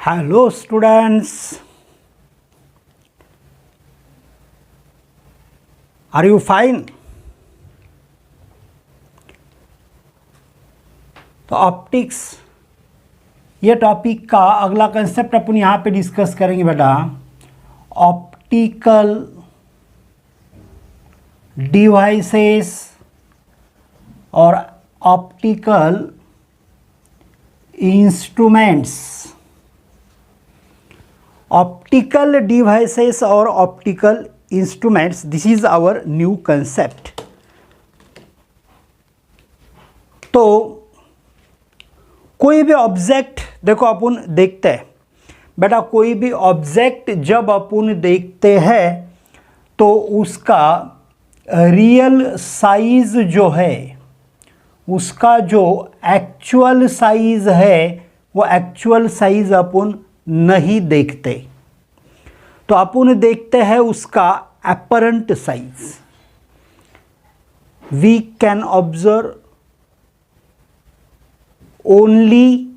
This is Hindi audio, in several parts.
Hello students, are you fine? तो ऑप्टिक्स ये टॉपिक का अगला कंसेप्ट अपन यहाँ पे डिस्कस करेंगे बेटा। ऑप्टिकल डिवाइसेस और ऑप्टिकल इंस्ट्रूमेंट्स। ऑप्टिकल डिवाइसेस और optical instruments, this is our new concept. तो कोई भी ऑब्जेक्ट देखो अपन देखते हैं बेटा, कोई भी ऑब्जेक्ट जब अपन देखते हैं तो उसका रियल साइज जो है, उसका जो एक्चुअल साइज है वो एक्चुअल साइज अपन नहीं देखते, तो अपन देखते हैं उसका apparent size. We can observe only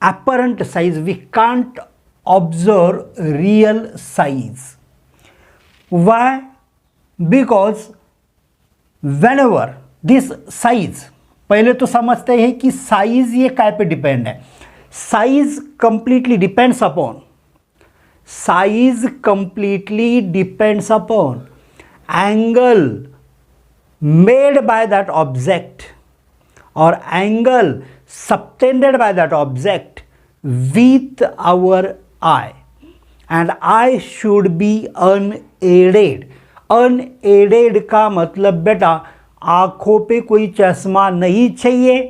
apparent size, we can't observe real size. Why? Because whenever this size, पहले तो समझते हैं कि साइज ये काय पे डिपेंड है। Size completely depends upon, size completely depends upon angle made by that object or angle subtended by that object with our eye, and eye should be unaided. unaided का मतलब बेटा आँखों पे कोई चश्मा नहीं चाहिए।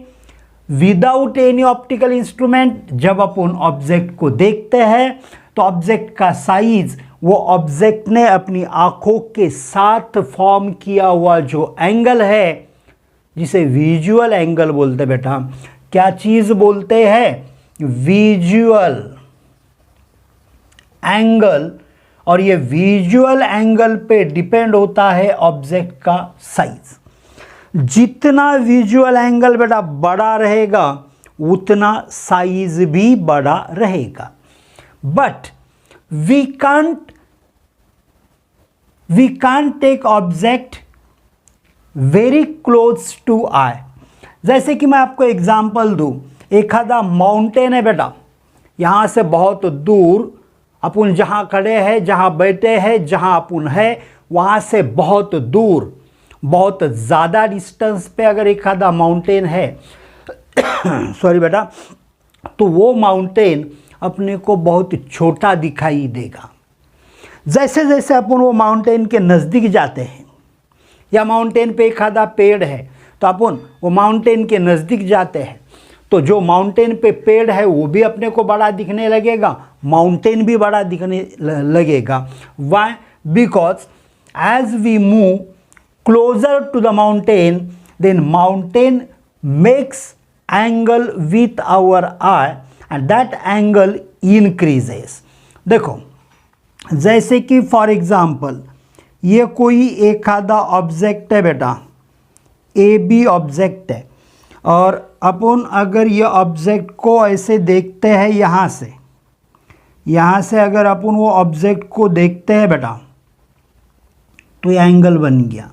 विदाउट एनी ऑप्टिकल इंस्ट्रूमेंट जब अपन ऑब्जेक्ट को देखते हैं तो ऑब्जेक्ट का साइज वो ऑब्जेक्ट ने अपनी आँखों के साथ फॉर्म किया हुआ जो एंगल है, जिसे विजुअल एंगल बोलते बेटा। क्या चीज बोलते हैं? Visual angle. और ये विजुअल एंगल पे डिपेंड होता है ऑब्जेक्ट का साइज। जितना विजुअल एंगल बेटा बड़ा रहेगा उतना साइज भी बड़ा रहेगा। But we can't take object very close to eye. जैसे कि मैं आपको एग्जाम्पल दूँ, एक आधा माउंटेन है बेटा, यहाँ से बहुत दूर अपन जहाँ खड़े हैं, जहाँ बैठे हैं, जहाँ अपन है वहाँ से बहुत दूर, बहुत ज़्यादा डिस्टेंस पे अगर एक आधा माउंटेन है सॉरी बेटा, तो वो माउंटेन अपने को बहुत छोटा दिखाई देगा। जैसे जैसे अपन वो माउंटेन के नज़दीक जाते हैं, या माउंटेन पे एक आधा पेड़ है तो अपन वो माउंटेन के नज़दीक जाते हैं, तो जो माउंटेन पे पेड़ है वो भी अपने को बड़ा दिखने लगेगा, माउंटेन भी बड़ा दिखने लगेगा। Why? Because as we move closer to the mountain, then mountain makes angle with our eye and that angle increases. देखो जैसे कि फॉर एग्जाम्पल ये कोई एक आधा ऑब्जेक्ट है बेटा, ए बी ऑब्जेक्ट है, और अपन अगर ये ऑब्जेक्ट को ऐसे देखते हैं यहाँ से अगर अपन वो ऑब्जेक्ट को देखते हैं बेटा तो ये एंगल बन गया।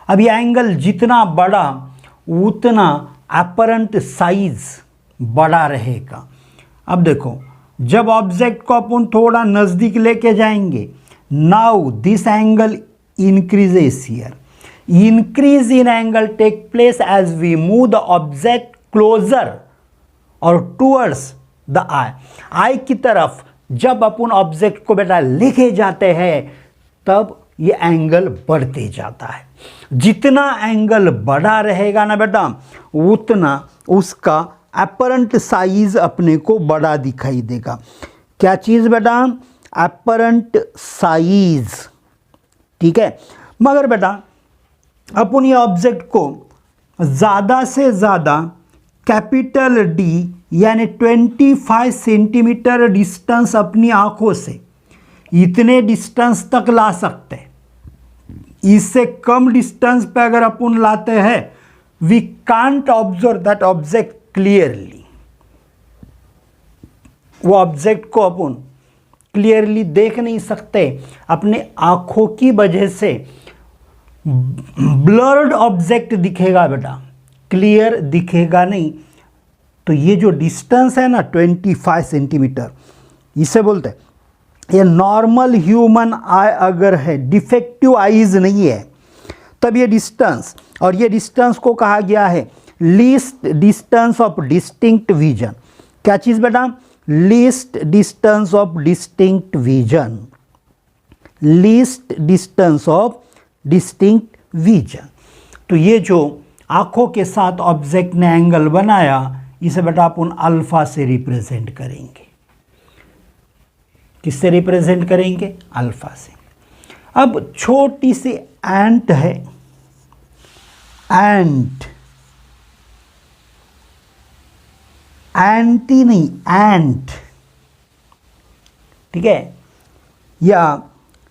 अब ये एंगल जितना बड़ा उतना अपरेंट साइज बड़ा रहेगा। अब देखो जब ऑब्जेक्ट को अपन थोड़ा नज़दीक लेके जाएंगे, now this angle increases here. Increase in angle take place as we move the object closer or towards the eye. eye की तरफ जब अपन ऑब्जेक्ट को बेटा लेके जाते हैं तब ये एंगल बढ़ते जाता है। जितना एंगल बड़ा रहेगा ना बेटा उतना उसका अपरेंट साइज अपने को बड़ा दिखाई देगा। क्या चीज़ बेटा? Apparent size. ठीक है, मगर बेटा अपन ये ऑब्जेक्ट को ज़्यादा से ज़्यादा कैपिटल डी यानी 25 सेंटीमीटर डिस्टेंस अपनी आँखों से इतने डिस्टेंस तक ला सकते हैं। इससे कम डिस्टेंस पे अगर अपन लाते हैं we can't observe that object clearly. वो ऑब्जेक्ट को अपन क्लियरली देख नहीं सकते, अपने आँखों की वजह से ब्लर्ड ऑब्जेक्ट दिखेगा बेटा, क्लियर दिखेगा नहीं। तो ये जो डिस्टेंस है ना 25 सेंटीमीटर, इसे बोलते हैं, ये नॉर्मल ह्यूमन आई अगर है, डिफेक्टिव आईज नहीं है, तब ये डिस्टेंस, और ये डिस्टेंस को कहा गया है least distance of distinct vision. क्या चीज़ बेटा? Least distance of distinct vision, least distance of distinct vision. तो ये जो आँखों के साथ ऑब्जेक्ट ने एंगल बनाया, इसे बेटा अपन अल्फा से रिप्रेजेंट करेंगे। किससे रिप्रेजेंट करेंगे? अल्फा से। अब छोटी सी एंट है, एंट, एंटी नहीं, एंट, ठीक है, या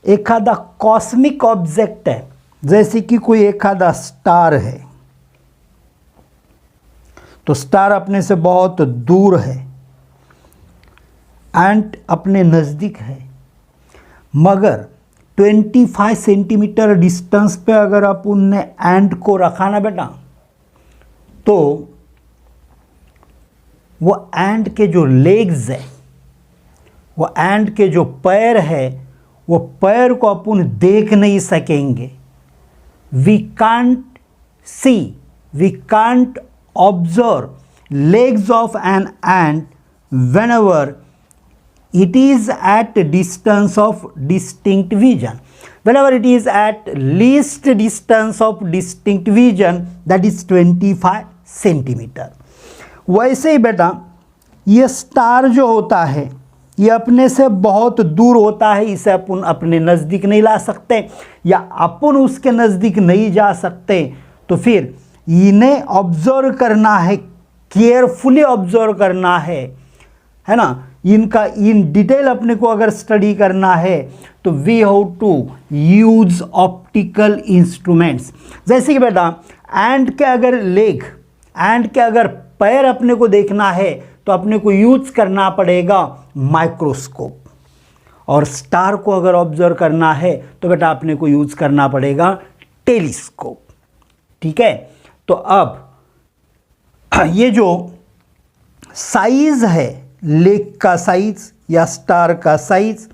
एखादा कॉस्मिक ऑब्जेक्ट है, जैसे कि कोई एखादा स्टार है, तो स्टार अपने से बहुत दूर है, एंट अपने नज़दीक है, मगर 25 सेंटीमीटर डिस्टेंस पे अगर अपन ने एंट को रखा ना बेटा, तो वो एंट के जो लेग्स है, वो एंट के जो पैर है, वो पैर को अपन देख नहीं सकेंगे। We can't see, we can't observe legs of an ant whenever it is at distance of distinct vision, whenever it is at least distance of distinct vision, that is 25 centimetre. वैसे ही बेटा ये स्टार जो होता है, ये अपने से बहुत दूर होता है, इसे अपन अपने नज़दीक नहीं ला सकते, या अपन उसके नज़दीक नहीं जा सकते। तो फिर इन्हें ऑब्जर्व करना है, केयरफुली ऑब्जर्व करना है ना, इनका इन डिटेल अपने को अगर स्टडी करना है, तो we have to use optical instruments. जैसे कि बेटा एंट के अगर लेग, एंट के अगर पैर अपने को देखना है, तो अपने को यूज करना पड़ेगा माइक्रोस्कोप, और स्टार को अगर ऑब्जर्व करना है, तो बेटा अपने को यूज करना पड़ेगा टेलीस्कोप। ठीक है, तो अब ये जो साइज है, लेग का साइज या स्टार का साइज,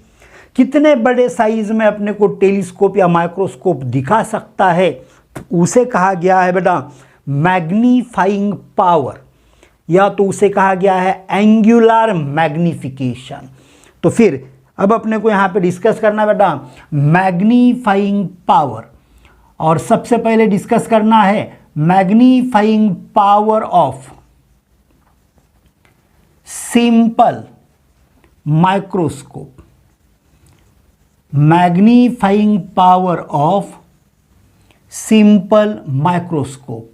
कितने बड़े साइज में अपने को टेलीस्कोप या माइक्रोस्कोप दिखा सकता है, उसे कहा गया है बेटा मैग्नीफाइंग पावर, या तो उसे कहा गया है एंगुलर मैग्निफिकेशन। तो फिर अब अपने को यहाँ पे डिस्कस करना बेटा मैग्नीफाइंग पावर, और सबसे पहले डिस्कस करना है magnifying power of simple microscope, magnifying power of simple microscope.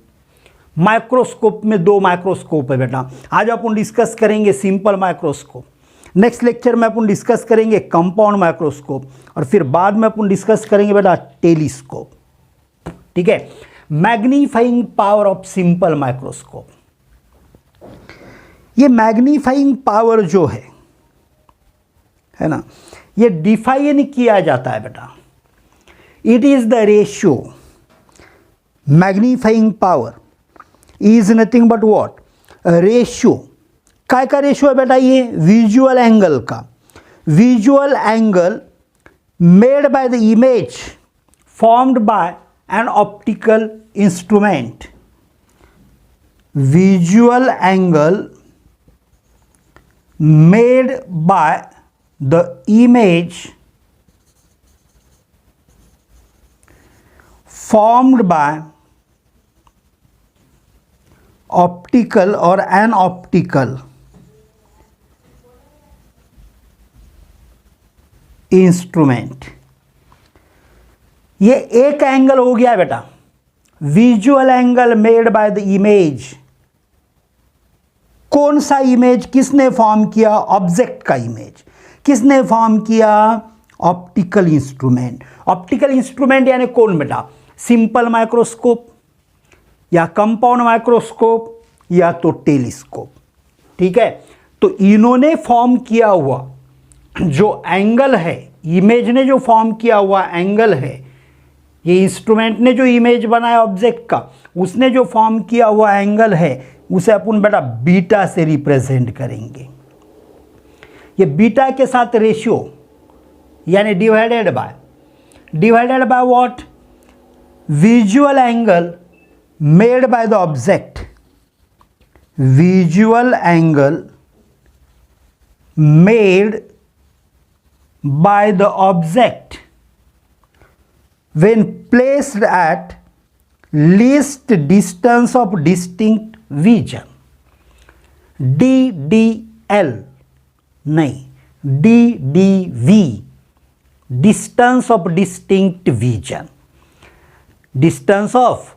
Microscope में दो माइक्रोस्कोप है बेटा, आज अपन डिस्कस करेंगे सिंपल माइक्रोस्कोप, नेक्स्ट लेक्चर में अपन डिस्कस करेंगे कंपाउंड माइक्रोस्कोप, और फिर बाद में अपन डिस्कस करेंगे बेटा टेलीस्कोप। ठीक है, magnifying power of simple microscope. ये मैग्नीफाइंग पावर जो है ना, ये डिफाइन किया जाता है बेटा, it is the ratio, magnifying power is nothing but what, ratio. काय का रेशियो है बेटा? ये विजुअल एंगल का, visual angle made by the image formed by an optical instrument, visual angle made by the image formed by optical or an optical instrument। ये एक एंगल हो गया बेटा, visual angle made by the image. कौन सा इमेज किसने फॉर्म किया? ऑब्जेक्ट का इमेज किसने फॉर्म किया? Optical instrument. ऑप्टिकल इंस्ट्रूमेंट यानी कौन बेटा? सिंपल माइक्रोस्कोप या कंपाउंड माइक्रोस्कोप या तो टेलीस्कोप। ठीक है, तो इन्होंने फॉर्म किया हुआ जो एंगल है, इमेज ने जो फॉर्म किया हुआ एंगल है, ये इंस्ट्रूमेंट ने जो इमेज बनाया ऑब्जेक्ट का, उसने जो फॉर्म किया हुआ एंगल है, उसे अपन बेटा बीटा से रिप्रेजेंट करेंगे। ये बीटा के साथ रेशियो यानी divided by what, visual angle made by the object, visual angle made by the object when placed at least distance of distinct vision, DDL नहीं, DDV, distance of distinct vision, distance of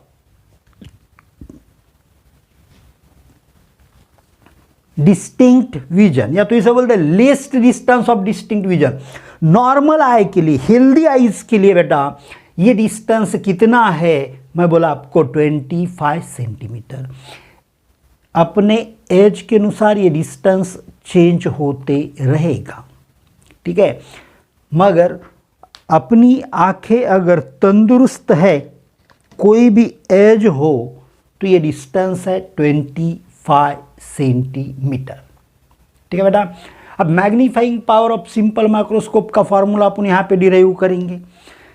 distinct vision, या तो इसे बोलते हैं least distance of distinct vision. Normal eye के लिए, हेल्दी आईज के लिए बेटा ये डिस्टेंस कितना है, मैं बोला आपको 25 सेंटीमीटर। अपने एज के अनुसार ये डिस्टेंस चेंज होते रहेगा, ठीक है। मगर अपनी आंखें अगर तंदुरुस्त है, कोई भी एज हो, तो ये डिस्टेंस है 25 सेंटीमीटर, ठीक है बेटा। अब magnifying power of simple microscope का फॉर्मूला अपन यहाँ पे डिराइव करेंगे।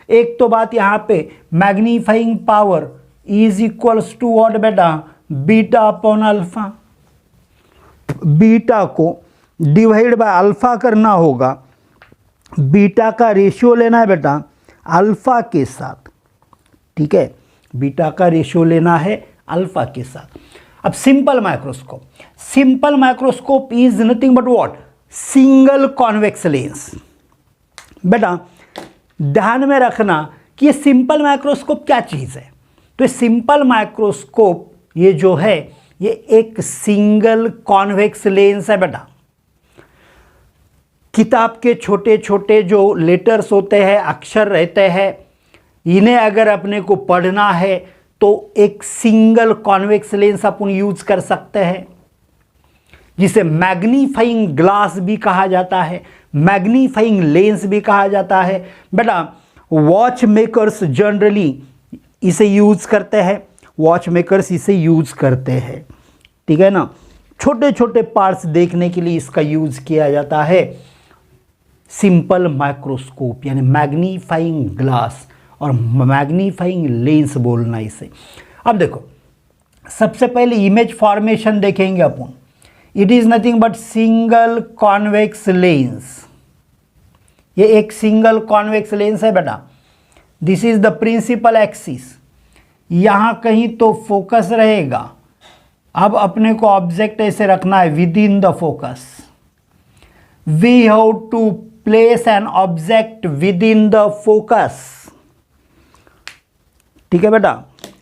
एक तो बात यहाँ पे, magnifying power is equals to what बेटा, बीटा अपॉन अल्फा। बीटा को डिवाइड बाय अल्फा करना होगा, बीटा का रेशियो लेना है बेटा अल्फा के साथ, ठीक है। बीटा का रेशियो लेना है अल्फा के साथ। अब simple microscope is nothing but what, single convex lens. बेटा ध्यान में रखना कि ये सिंपल माइक्रोस्कोप क्या चीज़ है। तो ये सिंपल माइक्रोस्कोप ये जो है, ये एक सिंगल कॉन्वेक्स लेंस है बेटा। किताब के छोटे छोटे जो लेटर्स होते हैं, अक्षर रहते हैं, इन्हें अगर अपने को पढ़ना है तो एक सिंगल कॉन्वेक्स लेंस अपन यूज कर सकते हैं, जिसे मैग्नीफाइंग ग्लास भी कहा जाता है, मैग्नीफाइंग लेंस भी कहा जाता है। बेटा वॉच मेकर्स जनरली इसे यूज करते हैं, वॉच मेकर्स इसे यूज करते हैं, ठीक है ना। छोटे छोटे पार्ट्स देखने के लिए इसका यूज किया जाता है। सिंपल माइक्रोस्कोप यानी मैग्नीफाइंग ग्लास और मैग्नीफाइंग लेंस बोलना इसे। अब देखो सबसे पहले इमेज फॉर्मेशन देखेंगे अपन। It is nothing but single convex lens. ये एक सिंगल कॉन्वेक्स लेंस है बेटा। This is the principal axis. यहां कहीं तो फोकस रहेगा। अब अपने को ऑब्जेक्ट ऐसे रखना है within the focus. We have to place an object within the focus, ठीक है बेटा।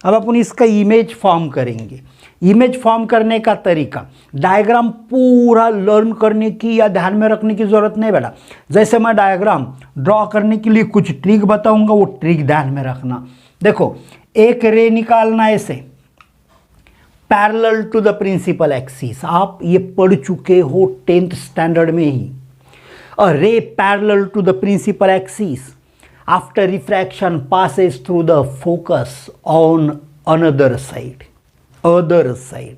अब अपन इसका इमेज फॉर्म करेंगे। इमेज फॉर्म करने का तरीका, डायग्राम पूरा लर्न करने की या ध्यान में रखने की जरूरत नहीं बेटा। जैसे मैं डायग्राम ड्रॉ करने के लिए कुछ ट्रिक बताऊंगा, वो ट्रिक ध्यान में रखना। देखो एक रे निकालना ऐसे parallel to the principal axis. आप ये पढ़ चुके हो 10th स्टैंडर्ड में ही। A ray parallel to the principal axis after refraction passes through the focus on another side, other side।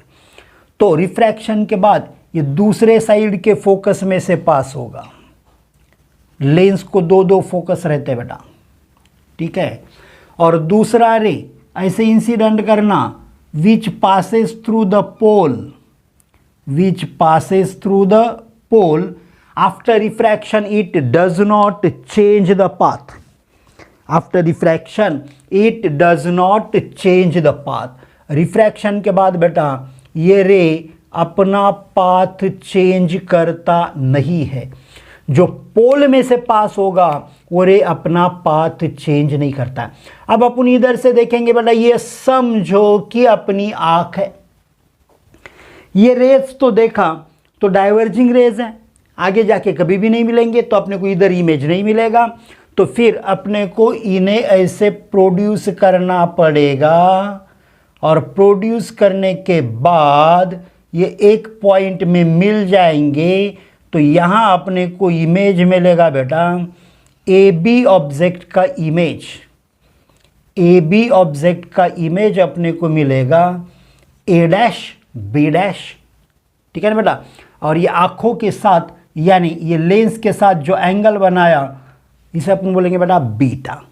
तो रिफ्रैक्शन के बाद ये दूसरे साइड के फोकस में से पास होगा। लेंस को दो दो फोकस रहते हैं बेटा, ठीक है। और दूसरा रे ऐसे इंसिडेंट करना which passes through the pole, which passes through the pole after refraction it does not change the path। After refraction it does not change the path. Refraction के बाद बेटा ये रे अपना पाथ चेंज करता नहीं है। जो पोल में से पास होगा वो रे अपना पाथ चेंज नहीं करता। अब अपन इधर से देखेंगे बेटा, ये समझो कि अपनी आंख है। ये रेज तो देखा तो डाइवर्जिंग रेज है, आगे जाके कभी भी नहीं मिलेंगे, तो अपने को इधर इमेज नहीं मिलेगा। तो फिर अपने को इन्हें ऐसे प्रोड्यूस करना पड़ेगा, और प्रोड्यूस करने के बाद ये एक पॉइंट में मिल जाएंगे तो यहाँ अपने को इमेज मिलेगा बेटा ए बी ऑब्जेक्ट का इमेज, ए बी ऑब्जेक्ट का इमेज अपने को मिलेगा ए डैश बी डैश, ठीक है ना बेटा। और ये आँखों के साथ यानी ये लेंस के साथ जो एंगल बनाया इसे अपन बोलेंगे बेटा बीटा।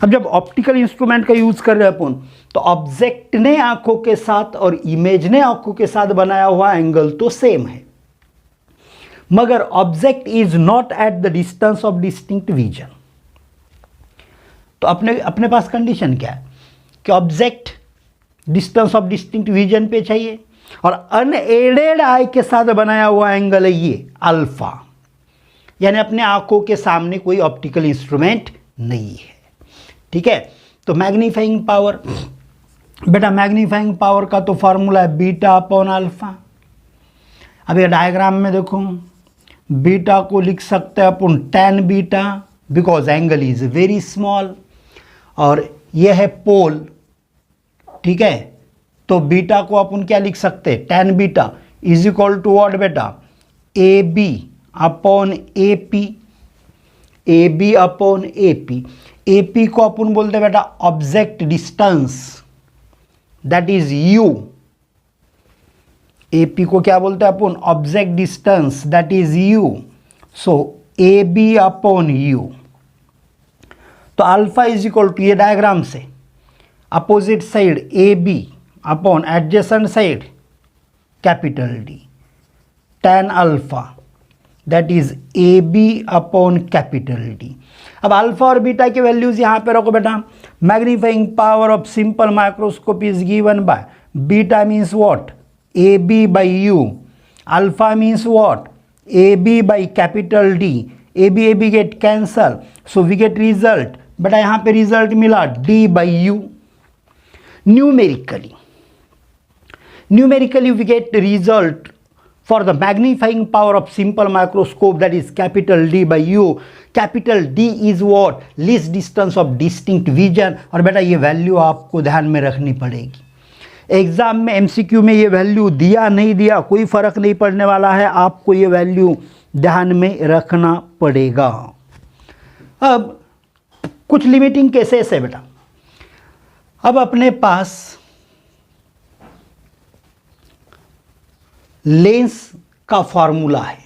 अब जब ऑप्टिकल इंस्ट्रूमेंट का यूज कर रहे हैं अपन तो ऑब्जेक्ट ने आंखों के साथ और इमेज ने आंखों के साथ बनाया हुआ एंगल तो सेम है, मगर object is not at the distance of distinct vision. तो अपने पास कंडीशन क्या है कि object distance of distinct vision पे चाहिए और अनएडेड आई के साथ बनाया हुआ एंगल है ये अल्फा, यानी अपने आंखों के सामने कोई ऑप्टिकल इंस्ट्रूमेंट नहीं है, ठीक है। तो मैग्नीफाइंग पावर, बेटा मैग्नीफाइंग पावर का तो फॉर्मूला है बीटा अपॉन अल्फा। अब ये डायग्राम में देखो बीटा को लिख सकते हैं अपन tan beta because angle is very small, और यह है पोल, ठीक है। तो बीटा को अपन क्या लिख सकते हैं tan beta is equal to what बेटा A B upon A P, A B upon A P. A P को अपन बोलते हैं बेटा object distance that is u, A P को क्या बोलते हैं अपन object distance that is u, so A B upon u. तो अल्फा इज इक्वल टू ये डायग्राम से opposite side A B upon adjacent side capital D tan alpha that is a B upon capital D. अब अल्फा और बीटा के वैल्यूज यहाँ पे रखो बेटा। Magnifying power of simple microscope is given by beta means what A B by U, alpha means what A B by capital D, A B get cancel, so we get result बेटा यहाँ पे रिजल्ट मिला D by U. Numerically we get result for the magnifying power of simple microscope that is capital D by U. Capital D is what? Least distance of distinct vision। और बेटा ये वैल्यू आपको ध्यान में रखनी पड़ेगी। एग्जाम में एमसीक्यू में ये वैल्यू दिया नहीं दिया कोई फर्क नहीं पड़ने वाला है, आपको ये वैल्यू ध्यान में रखना पड़ेगा। अब कुछ लिमिटिंग केसेस है बेटा। अब अपने पास लेंस का फॉर्मूला है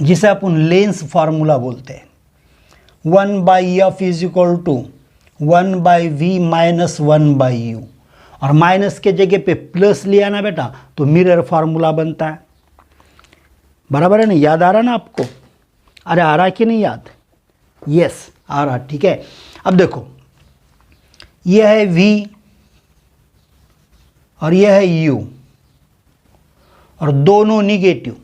जिसे अपन लेंस फॉर्मूला बोलते हैं, 1/f is equal to 1/v minus 1/u, और माइनस के जगह पे प्लस लिया ना बेटा तो मिरर फॉर्मूला बनता है। बराबर है ना, याद आ रहा ना आपको? अरे आ रहा कि नहीं याद? यस आ रहा, ठीक है। अब देखो यह है v और यह है u, और दोनों निगेटिव,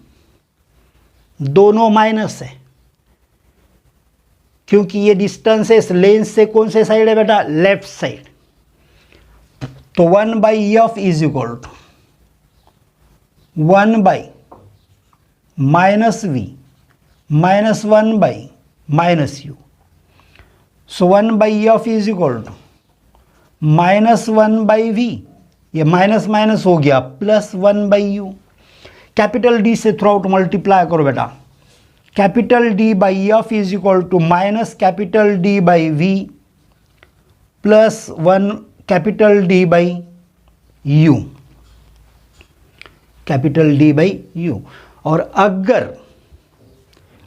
दोनों माइनस है, क्योंकि ये डिस्टेंस है इस लेंस से कौन से साइड है बेटा? Left side. तो 1/f is equal to 1/- v minus 1/-u। So 1/f is equal to minus 1/v, ये माइनस माइनस हो गया प्लस 1/u। कैपिटल डी से थ्रू आउट मल्टीप्लाई करो बेटा। Capital D by F is equal to minus capital D by V plus 1 capital D by U, capital D by U. और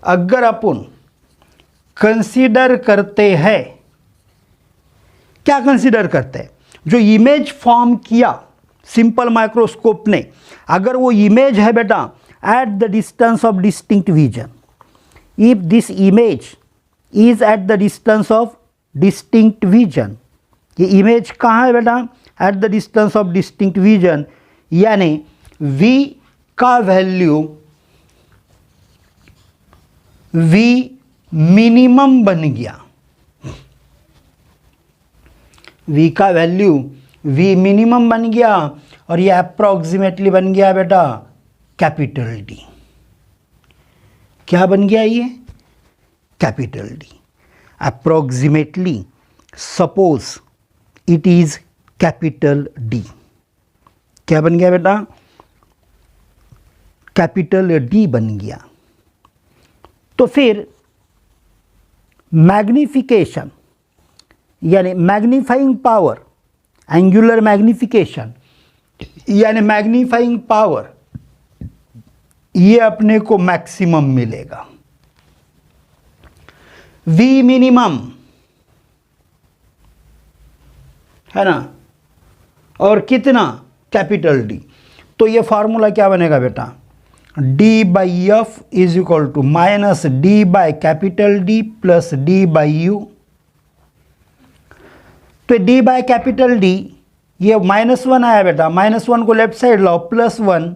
अगर अपन कंसीडर करते हैं, क्या कंसीडर करते हैं? जो इमेज फॉर्म किया सिंपल माइक्रोस्कोप ने, अगर वो इमेज है बेटा at the distance of distinct vision, if this image is at the distance of distinct vision, ये इमेज कहाँ है बेटा? At the distance of distinct vision, यानी v का वैल्यू v मिनिमम बन गया, v का वैल्यू v मिनिमम बन गया, और ये अप्रॉक्सीमेटली बन गया बेटा कैपिटल डी। क्या बन गया ये? Capital D. Approximately suppose it is capital D, क्या बन गया बेटा, कैपिटल डी बन गया। तो फिर मैग्निफिकेशन यानी मैग्नीफाइंग पावर, एंगुलर मैग्निफिकेशन यानी मैग्नीफाइंग पावर, ये अपने को मैक्सिमम मिलेगा। वी मिनिमम है ना, और कितना, कैपिटल डी। तो ये फार्मूला क्या बनेगा बेटा, D by F is equal to minus D by capital D plus D by U. तो डी बाई कैपिटल डी, ये -1 आया बेटा, -1 को लेफ्ट साइड लाओ, +1,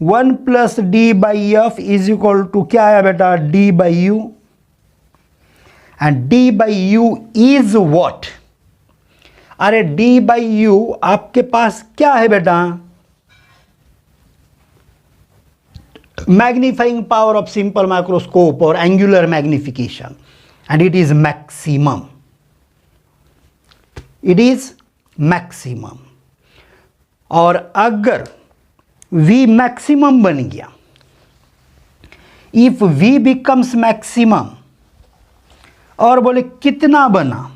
1 plus D by F is equal to क्या आया बेटा, D by u. And D by u is what, अरे डी बाई यू आपके पास क्या है बेटा, magnifying power of simple microscope और angular magnification, and it is maximum, it is maximum. और अगर V मैक्सिमम बन गया, इफ V बिकम्स मैक्सिमम, और बोले कितना बना,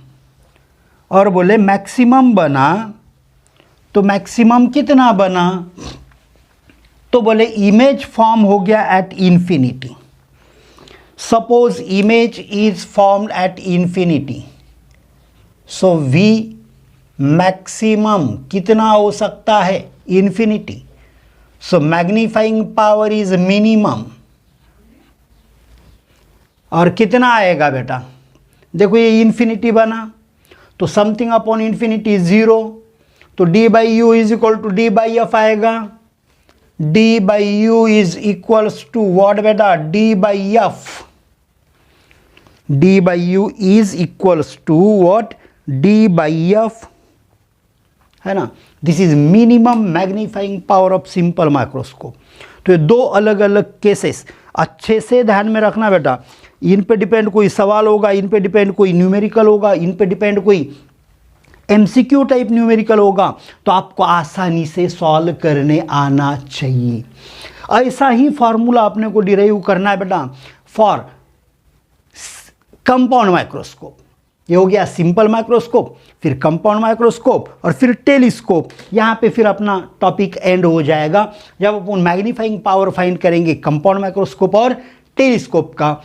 और बोले मैक्सिमम बना, तो मैक्सिमम कितना बना, तो बोले इमेज फॉर्म हो गया at infinity. Suppose image is formed at infinity, so V maximum कितना हो सकता है, infinity. So magnifying power is minimum, और कितना आएगा बेटा, देखो ये इंफिनिटी बना, तो समथिंग अपॉन इंफिनिटी इज 0, तो D by u is equal to D by F आएगा। D by u is equals to what बेटा, D by F. D by u is equals to what, D by F, है ना। This is minimum magnifying power of simple microscope. तो ये दो अलग अलग केसेस अच्छे से ध्यान में रखना बेटा। इन पे डिपेंड कोई सवाल होगा, इन पे डिपेंड कोई न्यूमेरिकल होगा, इन पे डिपेंड कोई एमसीक्यू टाइप न्यूमेरिकल होगा, तो आपको आसानी से सॉल्व करने आना चाहिए। ऐसा ही फॉर्मूला आपने को डिराइव करना है बेटा फॉर कंपाउंड माइक्रोस्कोप। ये हो गया सिंपल माइक्रोस्कोप, फिर कंपाउंड माइक्रोस्कोप और फिर टेलीस्कोप। यहाँ पे फिर अपना टॉपिक एंड हो जाएगा जब अपन मैग्नीफाइंग पावर फाइंड करेंगे कंपाउंड माइक्रोस्कोप और टेलीस्कोप का।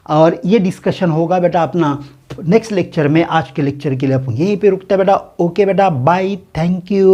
और ये डिस्कशन होगा बेटा अपना नेक्स्ट लेक्चर में। आज के लेक्चर के लिए अपन यहीं पे रुकते हैं बेटा। ओके बेटा, बाय, थैंक यू।